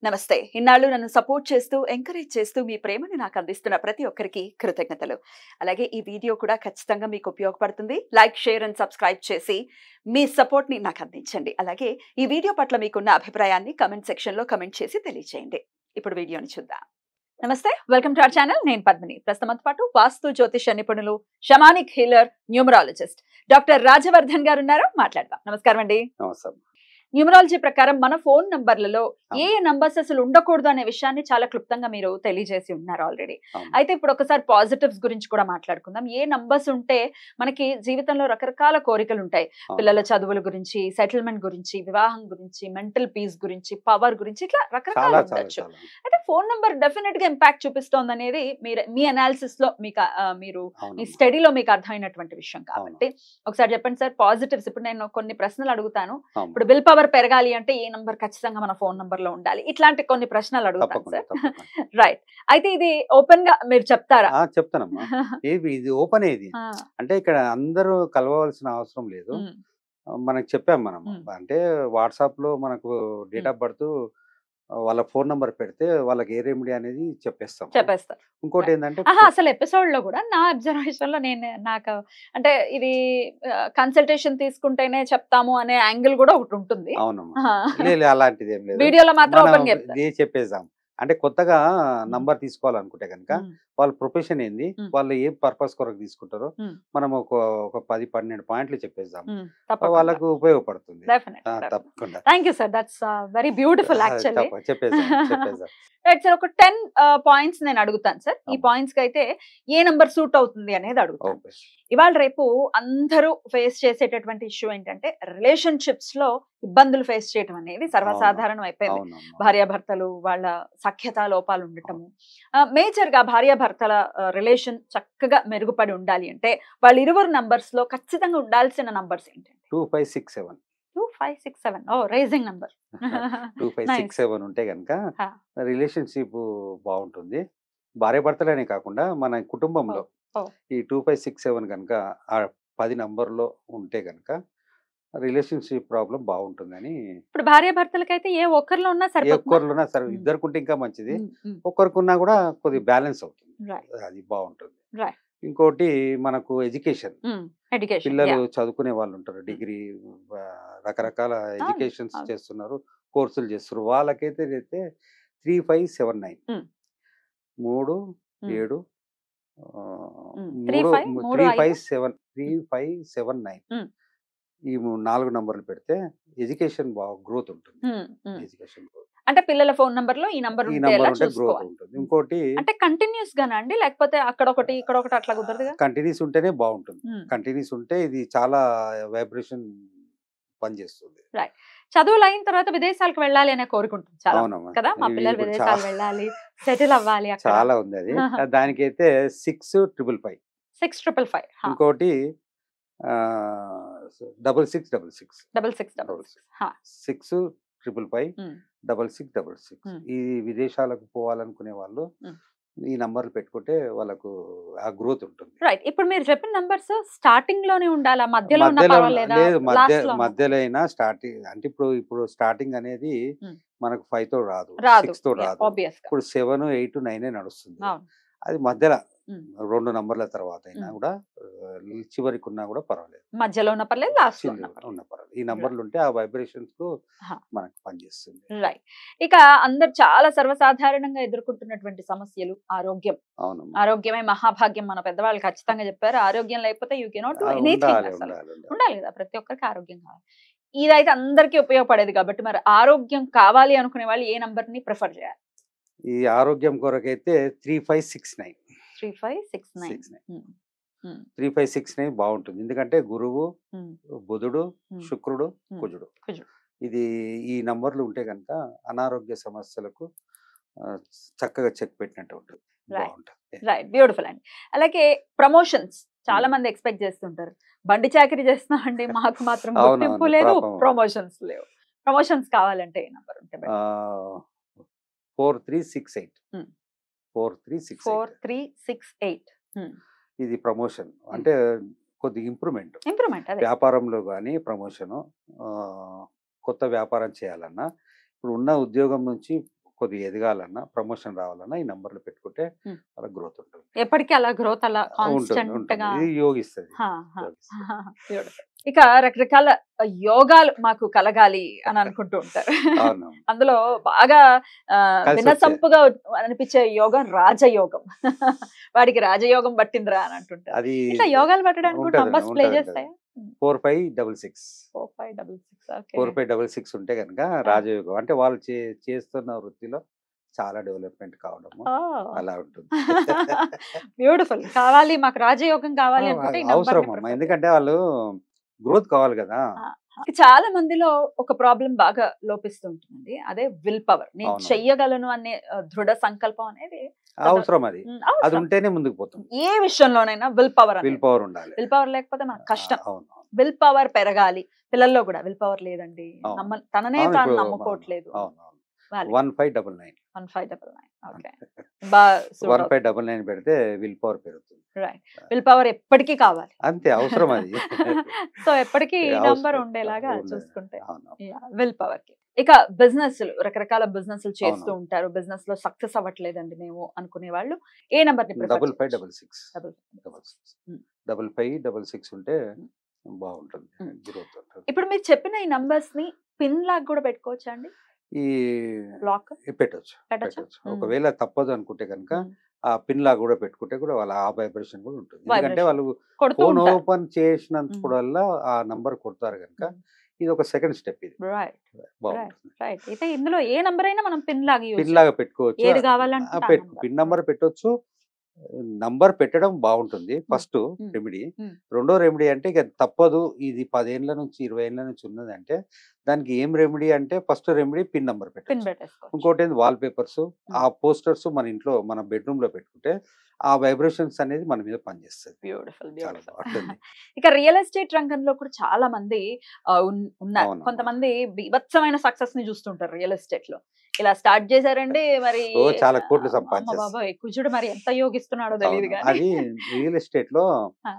నమస్తే. ఇన్నాళ్ళు నన్ను సపోర్ట్ చేస్తూ, ఎంకరేజ్ చేస్తూ మీ ప్రేమను నాకు అందిస్తున్న ప్రతి ఒక్కరికి కృతజ్ఞతలు. అలాగే ఈ వీడియో కూడా ఖచ్చితంగా మీకు ఉపయోగపడుతుంది. లైక్, షేర్ అండ్ సబ్స్క్రైబ్ చేసి మీ సపోర్ట్‌ని నాకు అందించండి. అలాగే ఈ వీడియో పట్ల మీకున్న అభిప్రాయాన్ని కామెంట్ సెక్షన్‌లో కామెంట్ చేసి తెలియజేయండి. ఇప్పుడు వీడియోని చూద్దాం. నమస్తే. Welcome to our channel. నేను పద్మిని. ప్రస్తుతంతో పాటు వాస్తు జ్యోతిష నిపుణులు, shamanic healer, numerologist doctor Rajavardhan గారు ఉన్నారు. మాట్లాడదాం. నమస్కారం అండి. నమస్కారం. న్యూమరాలజీ ప్రకారం మన ఫోన్ నంబర్లలో ఏ నంబర్స్ అసలు ఉండకూడదు అనే విషయాన్ని చాలా క్లుప్తంగా మీరు తెలియజేసి ఉన్నారు ఆల్రెడీ. అయితే ఇప్పుడు ఒకసారి పాజిటివ్స్ గురించి కూడా మాట్లాడుకుందాం. ఏ నంబర్స్ ఉంటే మనకి జీవితంలో రకరకాల కోరికలు ఉంటాయి. పిల్లల చదువుల గురించి, సెటిల్మెంట్ గురించి, వివాహం గురించి, మెంటల్ పీస్ గురించి, పవర్ గురించి, ఇట్లా రకరకాల ఉండొచ్చు. అంటే ఫోన్ నంబర్ డెఫినెట్ గా ఇంపాక్ట్ చూపిస్తోంది అనేది మీ అనాలిసిస్ లో మీరు మీ స్టడీలో మీకు అర్థమైనటువంటి విషయం కాబట్టి ఒకసారి చెప్పండి సార్. పాజిటివ్స్ ఇప్పుడు నేను కొన్ని ప్రశ్నలు అడుగుతాను. ఇప్పుడు బిల్ పవర్ పెరగాలి అంటే ఏ నంబర్ ఖచ్చితంగా మన ఫోన్ నంబర్ లో ఉండాలి, ఇట్లాంటి కొన్ని ప్రశ్నలు అడుగుతాను సార్. రైట్. అయితే ఇది ఓపెన్ గా మీరు చెప్తారా? చెప్తానమ్మా. ఇది ఓపెన్ ఏది అంటే ఇక్కడ అందరూ కలవవలసిన అవసరం లేదు. మనకి చెప్పాం మనం. అంటే వాట్సాప్ లో మనకు డేట్ ఆఫ్ బర్త్ వాళ్ళ ఫోన్ నంబర్ పెడితే వాళ్ళకి ఏ రెమెడీ అనేది చెప్పేస్తాం. ఇంకోటి ఏంటంటే అసలు ఎపిసోడ్ లో కూడా నా అబ్జర్వేషన్ లో నాకు అంటే ఇది కన్సల్టేషన్ తీసుకుంటేనే చెప్తాము అనే యాంగిల్ కూడా ఒకటి ఉంటుంది. అవునమ్మా. లేదు అలాంటిది ఏం లేదు. వీడియోలో మాత్రం చెప్పేసాం. అంటే కొత్తగా నంబర్ తీసుకోవాలనుకుంటే కనుక వాళ్ళ ప్రొఫెషన్ ఏంది, వాళ్ళు ఏ పర్పస్ కొరకు తీసుకుంటారో మనం ఒక 10-12 పాయింట్లు చెప్పేద్దాం. వాళ్ళకు ఉపయోగపడుతుంది. తప్పకుండా. Thank you sir. That's very beautiful actually. చెప్పేద్దాం. Right sir. ఒక 10 పాయింట్స్ నేను అడుగుతాను సార్. ఈ పాయింట్స్ కి అయితే ఏ నంబర్ సూట్ అవుతుంది అనేది అడుగుతాను. ఇవాళ రేపు అందరూ ఫేస్ చేసేటటువంటి ఇష్యూ ఏంటంటే రిలేషన్షిప్స్ లో ఇబ్బందులు ఫేస్ చేయడం అనేది సర్వసాధారణం అయిపోయింది. భార్యాభర్తలు వాళ్ళ సఖ్యత లోపాలు ఉండటము, మేజర్ గా భార్యాభర్తల రిలేషన్ చక్కగా మెరుగుపడి ఉండాలి అంటే వాళ్ళ ఇరువురు నంబర్స్ లో ఖచ్చితంగా ఉండాల్సిన నంబర్స్ ఏంటంటే 2567. 2567. ఓ రైజింగ్ నంబర్. 2567 ఉంటే గనక రిలేషన్షిప్ బాగుంటుంది. భార్యాభర్తలనే కాకుండా మన కుటుంబంలో ఈ 2567 కనుక ఆ 10 నంబర్లో ఉంటే గనక రిలేషన్షిప్ ప్రాబ్లం బాగుంటుందని. ఇప్పుడు భార్యాభర్తలకైతే ఏ ఒక్కరిలో ఉన్నా సరే, ఇద్దరుకుంటే ఇంకా మంచిది. ఒక్కరికున్నా కూడా కొద్దిగా బ్యాలెన్స్ అవుతుంది. అది బాగుంటుంది. ఇంకోటి మనకు ఎడ్యుకేషన్. పిల్లలు చదువుకునే వాళ్ళు ఉంటారు, డిగ్రీ రకరకాల ఎడ్యుకేషన్స్ చేస్తున్నారు, కోర్సులు చేస్తున్నారు. వాళ్ళకైతే 3579 3579 ఈ 4 నంబర్లు పెడితే ఎడ్యుకేషన్ బాగా గ్రోత్ ఉంటుంది. ఎడ్యుకేషన్ గ్రోత్ అంటే పిల్లల ఫోన్ నంబర్ లో ఈ నంబర్ ఉంటే గ్రోత్ ఉంటుంది. ఇంకోటి అంటే కంటిన్యూస్ గానా అండి, లేకపోతే అక్కడ ఒకటి ఇక్కడ ఒకటి అట్లా కుదరదుగా? కంటిన్యూస్ ఉంటేనే బాగుంటుంది. కంటిన్యూస్ ఉంటే ఇది చాలా వైబ్రేషన్ పనిచేస్తుంది. రైట్. చదువులు అయిన తర్వాత విదేశాలకు వెళ్ళాలి అనే కోరుకుంటుంది చాలా కదా, మా పిల్లలు విదేశాలు వెళ్ళాలి, సెటిల్ అవ్వాలి, చాలా ఉంది అది. దానికైతే 6555. 6555. ఇంకోటి 6666. 6655 ఈ విదేశాలకు పోవాలనుకునే వాళ్ళు ఈ నంబర్లు పెట్టుకుంటే వాళ్ళకు ఆ గ్రోత్ ఉంటుంది. రైట్. ఇప్పుడు మీరు చెప్పిన నంబర్స్ స్టార్టింగ్ లోనే ఉండాలా, మధ్యలో లేదు, మధ్యలో అయినా స్టార్టింగ్ అంటే ఇప్పుడు స్టార్టింగ్ అనేది మనకు 5 తో రాదు, 6 తో రాదు. ఇప్పుడు 7, 8, 9 నడుస్తుంది. అది మధ్యలో 2 నంబర్ల తర్వాత అయినా కూడా చివరికి ఉన్నా కూడా పర్వాలేదు, మధ్యలో ఉన్న పర్లేదు, లాస్ట్ ఉన్న పర్వాలేదు. ఈ నంబర్లు ఉంటే ఆ వైబ్రేషన్స్ కు మనకు పనిచేస్తుంది. రైట్. ఇక అందరు చాలా సర్వసాధారణంగా ఎదుర్కొంటున్నటువంటి సమస్యలు ఆరోగ్యం. ఆరోగ్యమే మహాభాగ్యం మన పెద్దవాళ్ళు ఖచ్చితంగా చెప్పారు. ఆరోగ్యం లేకపోతే యూ కెనాట్ డూ ఎనీథింగ్. ఉండాలి కదా, ప్రతి ఒక్కరికి ఆరోగ్యం కావాలి. ఇదైతే అందరికీ ఉపయోగపడేది కాబట్టి మరి ఆరోగ్యం కావాలి అనుకునే వాళ్ళు ఏ నంబర్ ని ప్రిఫర్ చేయాలి? ఈ ఆరోగ్యం కొరకైతే 3569. 3569 బాగుంటుంది. ఎందుకంటే గురువు, బుధుడు, శుక్రుడు, కుజుడు, ఇది ఈ నంబర్లు ఉంటే కనుక అనారోగ్య సమస్యలకు చక్కగా చెక్ పెట్టినట్టు ఉంటుంది. రైట్. బ్యూటిఫుల్ అండి. అలాగే ప్రమోషన్స్ చాలా మంది ఎక్స్పెక్ట్ చేస్తుంటారు. బండి చాకరీ చేస్తున్నామండి, మాకు మాత్రం గుర్తింపు లేదు, ప్రమోషన్స్ లేవు. ప్రమోషన్స్ కావాలంటే ఏ నంబర్ ఉంటే? 4368. 4368 ఇది ప్రమోషన్ అంటే కొద్దిగా ఇంప్రూవ్మెంట్. వ్యాపారంలో కానీ ప్రమోషన్, కొత్త వ్యాపారం చేయాలన్నా ఇప్పుడు ఉన్న ఉద్యోగం నుంచి కొద్దిగా ఎదగాలన్నా ప్రమోషన్ రావాలన్నా ఈ నంబర్లు పెట్టుకుంటే ఉమ్. వాళ్ళ గ్రోత్ ఉంటుంది. ఎప్పటికీ అలా గ్రోత్ అలా ఉంటుంది కాన్స్టెంట్ ఉంటుంది గా ఇది యోగిస్తుంది. Beautiful. ఇక రకరకాల యోగాలు మాకు కలగాలి అని అనుకుంటూ ఉంటారు. అవును అందులో బాగా కలిసి వినసంపుగా అనిపించే యోగం రాజయోగం. వాడికి రాజయోగం పట్టిందిరా అని అంటుంటారు. అది ఇట్లా యోగాలు పట్టడానికి కూడా ఉంటది నంబర్స్ ప్లే ఉంటది చేస్తాయా? 4566 4566. ఓకే. 4566 ఉంటే కనుక రాజయోగం అంటే వాళ్ళు చేస్తున్న వృత్తిలో చాలా డెవలప్మెంట్ కావడము అలా ఉంటుంది. బ్యూటిఫుల్. కావాలి మాకు రాజయోగం కావాలి అనుకుంటే ఈ అవసరం నంబర్ని అమ్మా, ప్రిఫర్ ఎందుకంటే వాళ్ళు గ్రోత్ కావాలి కదా. చాలా మందిలో ఒక ప్రాబ్లం బాగా లోపిస్తుంటుంది, అదే విల్ పవర్. నేను అవును. చెయ్యగలను అనే దృఢ సంకల్పం అనేది అవసరం అది అది అవసరం. ఉంటేనే ముందుకు పోతుంది. ఏ విషయంలోనైనా విల్ పవర్ విల్ పవర్ ఉండాలి. విల్ పవర్ లేకపోతే మనకు కష్టం. అవును విల్ పవర్ పెరగాలి. పిల్లల్లో కూడా విల్ పవర్ లేదండి, అవును. తననే అవును, తాను ఇప్పుడు నమ్ముకోవట్లేదు. అవును 1599 1599. ఓకే. బాగా 1599 పెడితే విల్ పవర్ పెరుగుతుంది. రైట్. విల్ పవర్ ఎప్పటికీ కావాలి, అంతే అవసరం అది. సో ఎప్పటికీ ఈ అవసరం. నంబర్ ఉండేలాగా ఉండేది. చూసుకుంటే అవును విల్ పవర్ కి. ఇక బిజినెస్ రకరకాల బిజినెస్ చేస్తూ అవును. ఉంటారు, బిజినెస్ లో సక్సెస్ అవ్వట్లేదండి మేము అనుకునే వాళ్ళు ఏ నంబర్ ని ప్రిఫర్ 5566 ఉమ్. 5566 ఉంటే బాగుంటుంది, ఉమ్. గ్రోత్ ఉంటుంది. ఇప్పుడు మీరు చెప్పిన ఈ నంబర్స్ ని పిన్ లాగా కూడా పెట్టుకోవచ్చా అండి? ఈ లాక్ పెట్టొచ్చు పెట్టొచ్చా? పెట్టొచ్చు. ఒకవేళ తప్పదు అనుకుంటే కనుక ఆ పిన్ లాగా కూడా పెట్టుకుంటే కూడా వాళ్ళ ఆ వైబ్రేషన్ కూడా ఉంటుంది. ఎందుకంటే Vibration. వాళ్ళు కొడుతూ ఫోన్ ఉంటారు. ఓపెన్ చేసినందువల్ల ఆ నంబర్ కొడతారు కనుక ఇది ఒక సెకండ్ స్టెప్. ఇది రైట్ బాగుంటుంది. రైట్. అయితే ఇందులో ఏ నంబర్ అయినా మనం పిన్ లాగా యూజ్ పిన్ లాగా పెట్టుకోవచ్చు. ఏది కావాలంటే పిన్ నంబర్ పెట్టొచ్చు. నంబర్ పెట్టడం బాగుంటుంది ఫస్ట్ రెమెడీ. రెండో రెమెడీ అంటే ఇక తప్పదు, ఇది 10 ఏళ్ల నుంచి 20 ఏళ్ల నుంచి ఉన్నది అంటే దానికి ఏం రెమెడీ అంటే first remedy pin number pin పెట్టచ్చు. పెట్టేసుకోవచ్చు. ఇంకోటి ఏంది వాల్ పేపర్స్, ఆ పోస్టర్స్ మన ఇంట్లో మన బెడ్రూమ్ లో పెట్టుకుంటే ఆ వైబ్రేషన్స్ అనేది మన మీద పనిచేస్తుంది. బ్యూటిఫుల్ చాలా బ్యూటిఫుల్. బాగుంటుంది. ఇక రియల్ ఎస్టేట్ రంగంలో కూడా చాలా మంది ఉన్నారు. అవును. కొంతమంది బీభత్సమైన సక్సెస్ ని చూస్తుంటారు రియల్ ఎస్టేట్ లో. ఇలా స్టార్ట్ చేశారండి, మరి చాలా కోట్లు అమ్మ సంపాదించేస్తారు. బాబాయ్ కుజుడు మరి ఎంత యోగిస్తున్నాడో తెలియదు అవును. కానీ. అది రియల్ ఎస్టేట్ లో ఆ.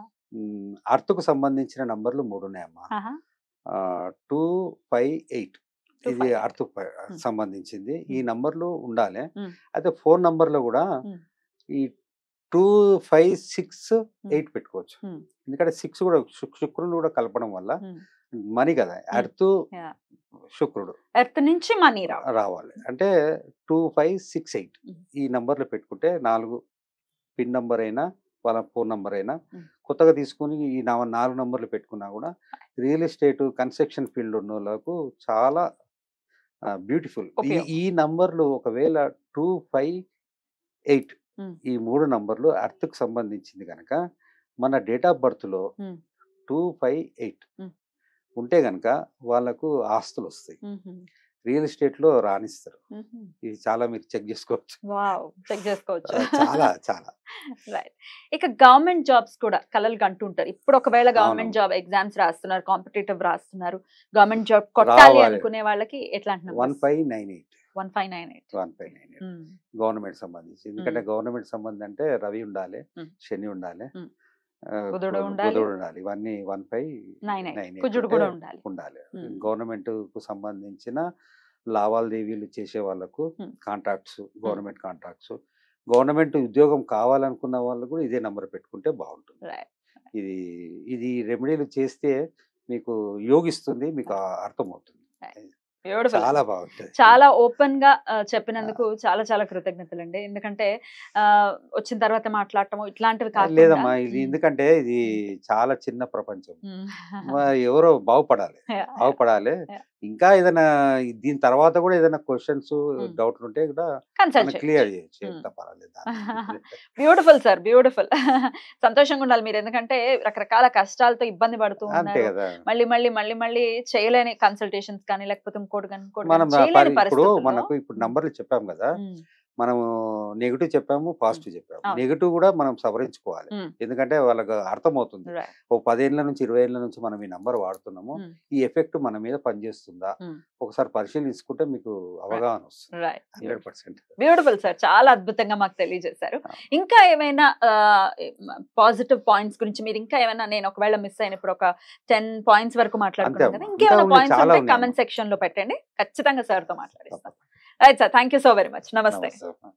అర్త్ కు సంబంధించిన నంబర్లు 3 ఉన్నాయమ్మా. 258 ఇది 258. అర్త్ సంబంధించింది. ఈ నంబర్లు ఉండాలి. మ్మ్. అయితే ఫోన్ నంబర్ లో కూడా మ్మ్. ఈ 2568 పెట్టుకోవచ్చు. మ్మ్. ఎందుకంటే 6 కూడా శుక్రుని కూడా కలపడం వల్ల మ్మ్. మనీ కదా, అర్త్ Yeah. శుక్రుడు ఎర్త్ నుంచి మనీ రావాలి అంటే 2568 మ్మ్. ఈ నంబర్లు పెట్టుకుంటే 4 పిన్ నంబర్ అయినా వాళ్ళ ఫోన్ నంబర్ అయినా మ్మ్. కొత్తగా తీసుకుని ఈ 4 నంబర్లు పెట్టుకున్నా కూడా రియల్ ఎస్టేట్ కన్స్ట్రక్షన్ ఫీల్డ్ ఉన్న వాళ్ళకు చాలా బ్యూటిఫుల్. ఉపయోగం. ఈ నంబర్లు ఒకవేళ 258 మ్మ్. ఈ 3 నంబర్లు అర్త్ కు సంబంధించింది కనుక మన డేట్ ఆఫ్ బర్త్ లో మ్మ్. 258 మ్మ్. ఉంటే గనక వాళ్ళకు ఆస్తులు వస్తాయి, మ్మ్. రియల్ ఎస్టేట్ లో రాణిస్తారు. మ్మ్. ఇది చాలా మీరు చెక్ చేసుకోవచ్చు. వావ్, చెక్ చేసుకోవచ్చు. చాలా చాలా రైట్. ఇక గవర్నమెంట్ జాబ్స్ కూడా కలలు కంటుంటారు. ఇప్పుడు ఒకవేళ గవర్నమెంట్ అవును. జాబ్ ఎగ్జామ్స్ రాస్తున్నారు, కాంపిటేటివ్ రాస్తున్నారు, గవర్నమెంట్ జాబ్ కొట్టాలి రావాలి. అనుకునే వాళ్ళకి ఎట్లాంటి 1598 1598. గవర్నమెంట్ సంబంధించి. ఎందుకంటే గవర్నమెంట్ సంబంధం అంటే రవి ఉండాలి, మ్మ్. శని ఉండాలి, మ్మ్. ఆ, బుధుడు ఉండాలి. బుధుడు ఉండాలి. ఇవన్నీ 1598 కుజుడు కూడా ఉండాలి. ఉండాలి. మ్మ్. గవర్నమెంట్ కు సంబంధించిన లావాదేవీలు చేసే వాళ్ళకు మ్మ్. కాంట్రాక్ట్స్, గవర్నమెంట్ కాంట్రాక్ట్స్, గవర్నమెంట్ ఉద్యోగం కావాలనుకున్న వాళ్ళు కూడా ఇదే నంబర్ పెట్టుకుంటే బాగుంటుంది. Right. ఇది ఇది రెమెడీలు చేస్తే మీకు యోగిస్తుంది, మీకు అర్థమవుతుంది. Beautiful. చాలా బాగుంటుంది. చాలా ఓపెన్ గా చెప్పినందుకు చాలా చాలా కృతజ్ఞతలండి. ఎందుకంటే వచ్చిన తర్వాత మాట్లాడటము ఇట్లాంటివి కాకుండా లేదమ్మా, ఇది ఎందుకంటే ఇది చాలా చిన్న ప్రపంచం. ఎవరో బాగుపడాలి, బాగుపడాలి. ఇంకా ఏదైనా దీని తర్వాత కూడా ఏదైనా క్వశ్చన్స్ డౌట్ ఉంటే కూడా కన్సల్ట్ క్లియర్ చేయొచ్చు. ఎంత పర్వాలేదు. Beautiful sir, beautiful. సంతోషంగా ఉండాలి మీరు, ఎందుకంటే రకరకాల కష్టాలతో ఇబ్బంది పడుతూ అంతే ఉన్నారు. కదా. మళ్ళీ చేయలేని కన్సల్టేషన్స్ కానీ లేకపోతే ఇంకోటి కానీ ఇంకోటి మనం కానీ చేయలేని ఇప్పుడు పరిస్థితుల్లో మనకు ఇప్పుడు నంబర్లు చెప్పాం కదా, మనము నెగిటివ్ చెప్పాము, పాజిటివ్ చెప్పాము. అవును. నెగిటివ్ కూడా మనం సవరించుకోవాలి. మ్మ్. ఎందుకంటే వాళ్ళకి అర్థమవుతుంది. Right. ఓ 10 ఏళ్ల నుంచి 20 ఏళ్ల నుంచి మనం ఈ నంబర్ వాడుతున్నాము, మ్మ్. ఈ ఎఫెక్ట్ మన మీద పనిచేస్తుందా మ్మ్. ఒకసారి పరిశీలించుకుంటే మీకు అవగాహన వస్తుంది. Right. 100%. బ్యూటిఫుల్ సార్, చాలా అద్భుతంగా మాకు తెలియజేశారు. ఇంకా ఏమైనా పాజిటివ్ పాయింట్స్ గురించి మీరు ఇంకా ఏమైనా, నేను ఒకవేళ మిస్ అయినప్పుడు ఒక 10 పాయింట్స్ వరకు మాట్లాడుకున్నాం అంతే కదా, అమ్మా. ఇంకేమైనా ఇంకా పాయింట్స్ చాలా ఉంటే ఉన్నాయి కమెంట్ సెక్షన్ లో పెట్టండి, ఖచ్చితంగా సార్ తో మాట్లాడిస్తాం. Right sir, thank you so very much. నమస్తే. నమస్తే.